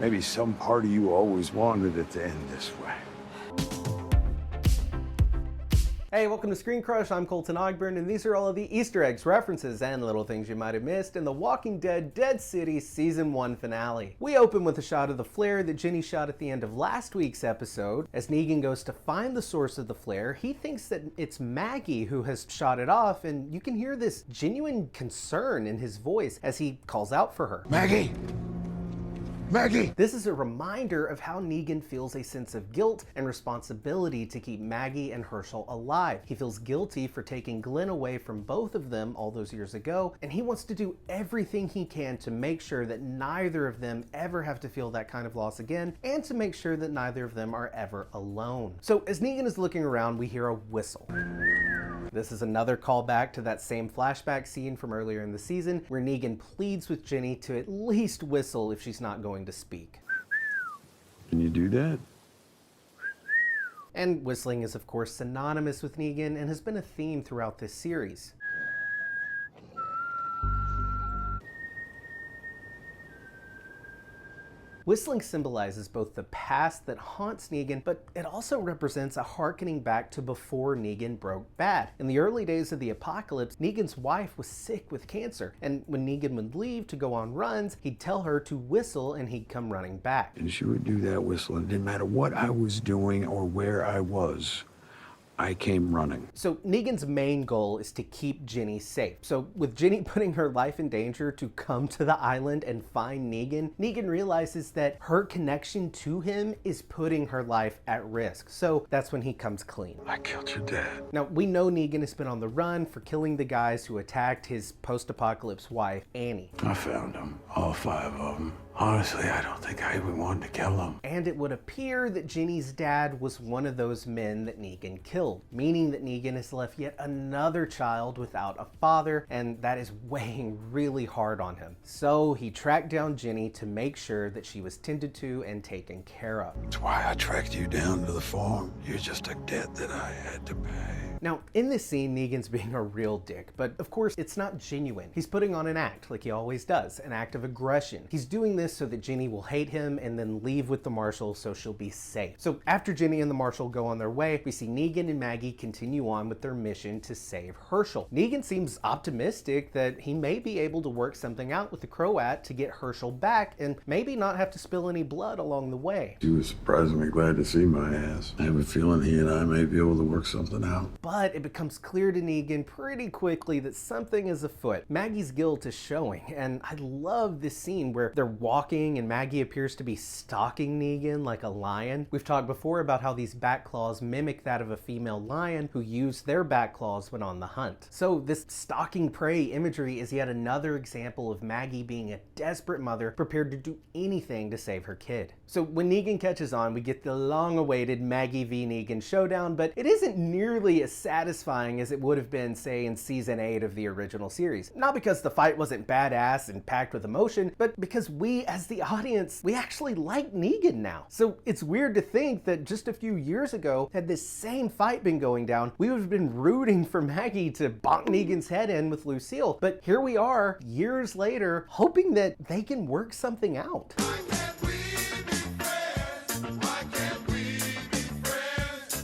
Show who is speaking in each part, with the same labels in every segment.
Speaker 1: Maybe some part of you always wanted it to end this way.
Speaker 2: Hey, welcome to Screen Crush. I'm Colton Ogburn, and these are all of the Easter eggs, references, and little things you might have missed in The Walking Dead Dead City Season 1 finale. We open with a shot of the flare that Ginny shot at the end of last week's episode. As Negan goes to find the source of the flare, he thinks that it's Maggie who has shot it off, and you can hear this genuine concern in his voice as he calls out for her.
Speaker 1: Maggie! Maggie!
Speaker 2: This is a reminder of how Negan feels a sense of guilt and responsibility to keep Maggie and Herschel alive. He feels guilty for taking Glenn away from both of them all those years ago, and he wants to do everything he can to make sure that neither of them ever have to feel that kind of loss again, and to make sure that neither of them are ever alone. So as Negan is looking around, we hear a whistle. This is another callback to that same flashback scene from earlier in the season where Negan pleads with Ginny to at least whistle if she's not going to speak.
Speaker 1: Can you do that?
Speaker 2: And whistling is of course synonymous with Negan and has been a theme throughout this series. Whistling symbolizes both the past that haunts Negan, but it also represents a hearkening back to before Negan broke bad. In the early days of the apocalypse, Negan's wife was sick with cancer, and when Negan would leave to go on runs, he'd tell her to whistle and he'd come running back.
Speaker 1: And she would do that whistling. It didn't matter what I was doing or where I was. I came running.
Speaker 2: So Negan's main goal is to keep Ginny safe. So with Ginny putting her life in danger to come to the island and find Negan, Negan realizes that her connection to him is putting her life at risk. So that's when he comes clean.
Speaker 1: I killed your dad.
Speaker 2: Now we know Negan has been on the run for killing the guys who attacked his post-apocalypse wife, Annie.
Speaker 1: I found them, all 5 of them. Honestly, I don't think I even wanted to kill them.
Speaker 2: And it would appear that Ginny's dad was one of those men that Negan killed, meaning that Negan has left yet another child without a father, and that is weighing really hard on him. So he tracked down Ginny to make sure that she was tended to and taken care of.
Speaker 1: That's why I tracked you down to the farm. You're just a debt that I had to pay.
Speaker 2: Now, in this scene, Negan's being a real dick, but of course, it's not genuine. He's putting on an act, like he always does, an act of aggression. He's doing this so that Ginny will hate him and then leave with the marshal so she'll be safe. So after Ginny and the marshal go on their way, we see Negan and Maggie continue on with their mission to save Herschel. Negan seems optimistic that he may be able to work something out with the Croat to get Herschel back and maybe not have to spill any blood along the way.
Speaker 1: She was surprisingly glad to see my ass. I have a feeling he and I may be able to work something out.
Speaker 2: But it becomes clear to Negan pretty quickly that something is afoot. Maggie's guilt is showing, and I love this scene where they're walking and Maggie appears to be stalking Negan like a lion. We've talked before about how these back claws mimic that of a female lion who used their back claws when on the hunt. So this stalking prey imagery is yet another example of Maggie being a desperate mother prepared to do anything to save her kid. So when Negan catches on, we get the long-awaited Maggie v. Negan showdown, but it isn't nearly as satisfying as it would have been, say, in season 8 of the original series. Not because the fight wasn't badass and packed with emotion, but because we, as the audience, we actually like Negan now. So it's weird to think that just a few years ago, had this same fight been going down, we would have been rooting for Maggie to bonk Negan's head in with Lucille. But here we are, years later, hoping that they can work something out.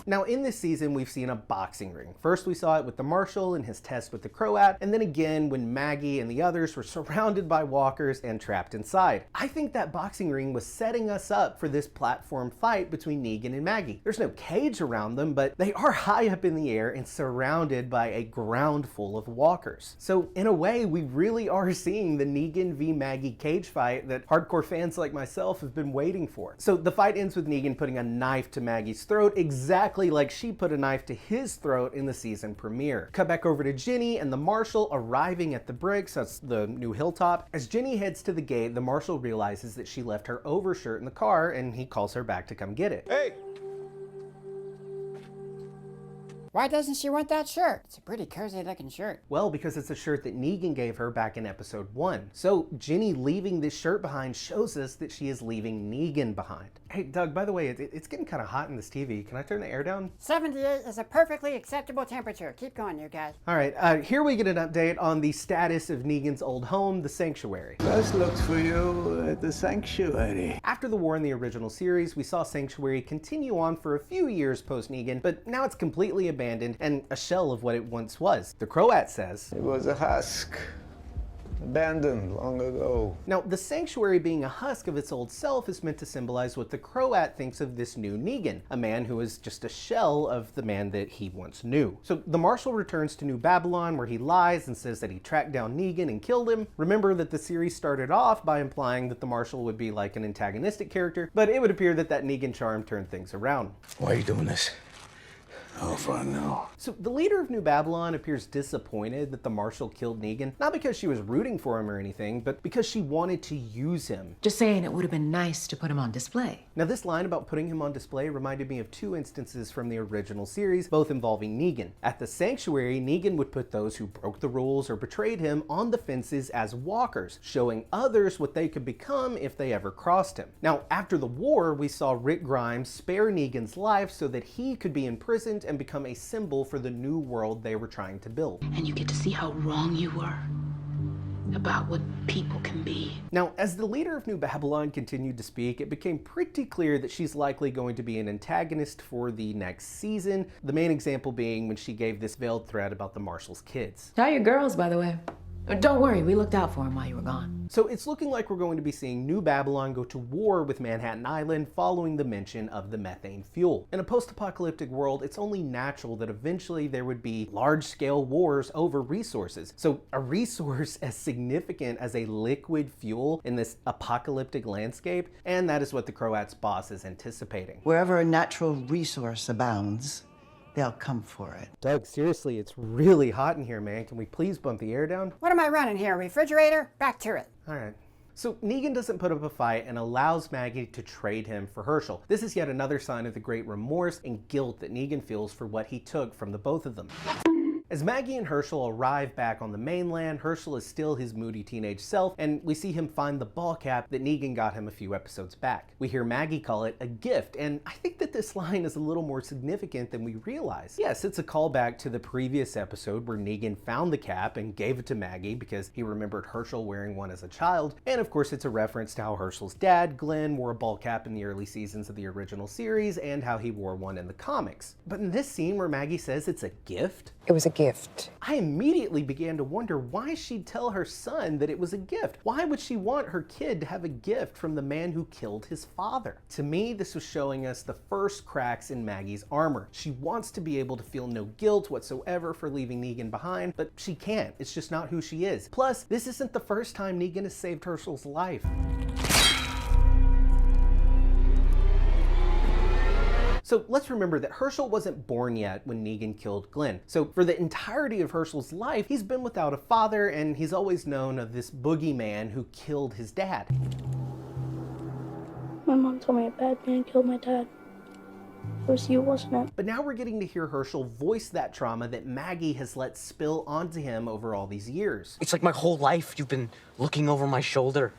Speaker 2: Now in this season, we've seen a boxing ring. First we saw it with the Marshal in his test with the Croat, and then again when Maggie and the others were surrounded by walkers and trapped inside. I think that boxing ring was setting us up for this platform fight between Negan and Maggie. There's no cage around them, but they are high up in the air and surrounded by a ground full of walkers. So in a way, we really are seeing the Negan v. Maggie cage fight that hardcore fans like myself have been waiting for. So the fight ends with Negan putting a knife to Maggie's throat, exactly like she put a knife to his throat in the season premiere. Cut back over to Ginny and the Marshal arriving at the bricks, that's the new hilltop. As Ginny heads to the gate, the Marshal realizes that she left her overshirt in the car and he calls her back to come get it.
Speaker 1: Hey!
Speaker 3: Why doesn't she want that shirt? It's a pretty cozy looking shirt.
Speaker 2: Well, because it's a shirt that Negan gave her back in episode 1. So Ginny leaving this shirt behind shows us that she is leaving Negan behind. Hey Doug, by the way, it's getting kind of hot in this TV. Can I turn the air down?
Speaker 3: 78 is a perfectly acceptable temperature. Keep going, you guys.
Speaker 2: All right, here we get an update on the status of Negan's old home, the Sanctuary.
Speaker 4: Let's look for you at the Sanctuary.
Speaker 2: After the war in the original series, we saw Sanctuary continue on for a few years post-Negan, but now it's completely abandoned and a shell of what it once was. The Croat says,
Speaker 4: It was a husk. Abandoned long ago.
Speaker 2: Now, the Sanctuary being a husk of its old self is meant to symbolize what the Croat thinks of this new Negan, a man who is just a shell of the man that he once knew. So the Marshal returns to New Babylon where he lies and says that he tracked down Negan and killed him. Remember that the series started off by implying that the Marshal would be like an antagonistic character, but it would appear that that Negan charm turned things around.
Speaker 4: Why are you doing this? Oh, fun, no.
Speaker 2: So the leader of New Babylon appears disappointed that the Marshal killed Negan, not because she was rooting for him or anything, but because she wanted to use him.
Speaker 5: Just saying it would have been nice to put him on display.
Speaker 2: Now this line about putting him on display reminded me of two instances from the original series, both involving Negan. At the Sanctuary, Negan would put those who broke the rules or betrayed him on the fences as walkers, showing others what they could become if they ever crossed him. Now, after the war, we saw Rick Grimes spare Negan's life so that he could be imprisoned and become a symbol for the new world they were trying to build.
Speaker 5: And you get to see how wrong you were about what people can be.
Speaker 2: Now, as the leader of New Babylon continued to speak, it became pretty clear that she's likely going to be an antagonist for the next season, the main example being when she gave this veiled threat about the Marshal's kids.
Speaker 5: How are your girls, by the way? Don't worry, we looked out for them while you were gone.
Speaker 2: So it's looking like we're going to be seeing New Babylon go to war with Manhattan Island following the mention of the methane fuel. In a post-apocalyptic world, it's only natural that eventually there would be large-scale wars over resources. So a resource as significant as a liquid fuel in this apocalyptic landscape, and that is what the Croat's boss is anticipating.
Speaker 6: Wherever a natural resource abounds, they'll come for it.
Speaker 2: Doug, seriously, it's really hot in here, man. Can we please bump the air down?
Speaker 3: What am I running here? Refrigerator? Back to it.
Speaker 2: All right. So Negan doesn't put up a fight and allows Maggie to trade him for Herschel. This is yet another sign of the great remorse and guilt that Negan feels for what he took from the both of them. As Maggie and Herschel arrive back on the mainland, Herschel is still his moody teenage self, and we see him find the ball cap that Negan got him a few episodes back. We hear Maggie call it a gift, and I think that this line is a little more significant than we realize. Yes, it's a callback to the previous episode where Negan found the cap and gave it to Maggie because he remembered Herschel wearing one as a child, and of course it's a reference to how Herschel's dad, Glenn, wore a ball cap in the early seasons of the original series and how he wore one in the comics. But in this scene where Maggie says it's a gift,
Speaker 7: it was a gift.
Speaker 2: I immediately began to wonder why she'd tell her son that it was a gift. Why would she want her kid to have a gift from the man who killed his father? To me, this was showing us the first cracks in Maggie's armor. She wants to be able to feel no guilt whatsoever for leaving Negan behind, but she can't. It's just not who she is. Plus, this isn't the first time Negan has saved Herschel's life. So let's remember that Herschel wasn't born yet when Negan killed Glenn. So for the entirety of Herschel's life, he's been without a father, and he's always known of this boogeyman who killed his dad.
Speaker 8: My mom told me a bad man killed my dad. It was you, wasn't it?
Speaker 2: But now we're getting to hear Herschel voice that trauma that Maggie has let spill onto him over all these years.
Speaker 9: It's like my whole life you've been looking over my shoulder,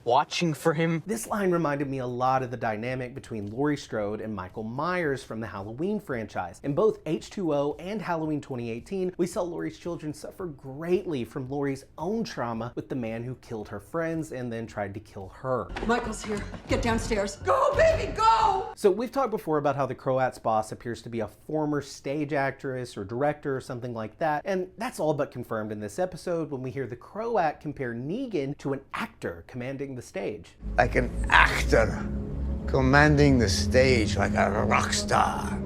Speaker 9: watching for him.
Speaker 2: This line reminded me a lot of the dynamic between Laurie Strode and Michael Myers from the Halloween franchise. In both H2O and Halloween 2018, we saw Laurie's children suffer greatly from Laurie's own trauma with the man who killed her friends and then tried to kill her.
Speaker 10: Michael's here. Get downstairs. Go, baby, go!
Speaker 2: So we've talked before about how the Croat's boss appears to be a former stage actress or director or something like that, and that's all but confirmed in this episode when we hear the Croat compare Negan to an actor commanding the stage.
Speaker 4: Like an actor commanding the stage like a rock star.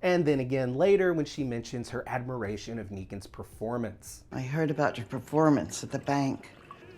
Speaker 2: And then again later when she mentions her admiration of Negan's performance.
Speaker 6: I heard about your performance at the bank.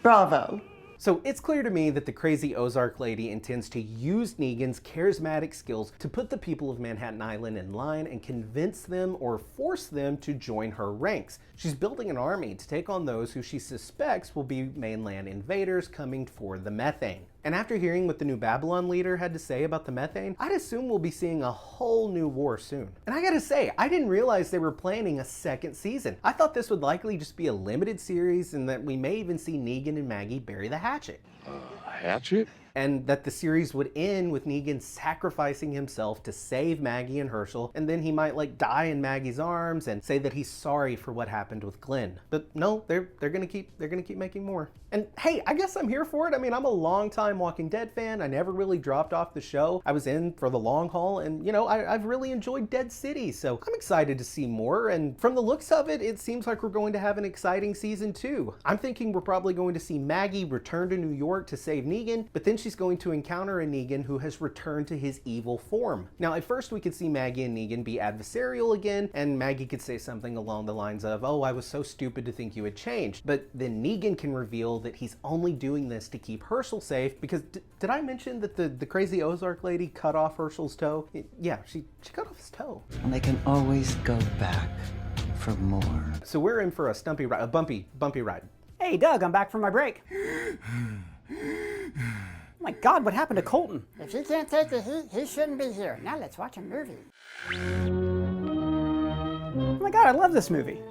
Speaker 6: Bravo.
Speaker 2: So it's clear to me that the crazy Ozark lady intends to use Negan's charismatic skills to put the people of Manhattan Island in line and convince them or force them to join her ranks. She's building an army to take on those who she suspects will be mainland invaders coming for the methane. And after hearing what the New Babylon leader had to say about the methane, I'd assume we'll be seeing a whole new war soon. And I gotta say, I didn't realize they were planning a second season. I thought this would likely just be a limited series and that we may even see Negan and Maggie bury the hatchet.
Speaker 7: Hatchet?
Speaker 2: And that the series would end with Negan sacrificing himself to save Maggie and Herschel, and then he might like die in Maggie's arms and say that he's sorry for what happened with Glenn. But no, they're gonna keep making more. And hey, I guess I'm here for it. I mean, I'm a long-time Walking Dead fan. I never really dropped off the show. I was in for the long haul, and you know, I've really enjoyed Dead City, so I'm excited to see more. And from the looks of it, it seems like we're going to have an exciting season 2. I'm thinking we're probably going to see Maggie return to New York to save Negan, but then she's going to encounter a Negan who has returned to his evil form. Now, at first we could see Maggie and Negan be adversarial again, and Maggie could say something along the lines of, "Oh, I was so stupid to think you had changed." But then Negan can reveal that he's only doing this to keep Herschel safe, because did I mention that the crazy Ozark lady cut off Herschel's toe? Yeah, she cut off his toe.
Speaker 6: And they can always go back for more.
Speaker 2: So we're in for a stumpy ride, a bumpy ride.
Speaker 3: Hey, Doug, I'm back from my break. Oh my God, what happened to Colton? If he can't take the heat, he shouldn't be here. Now let's watch a movie. Oh my God, I love this movie.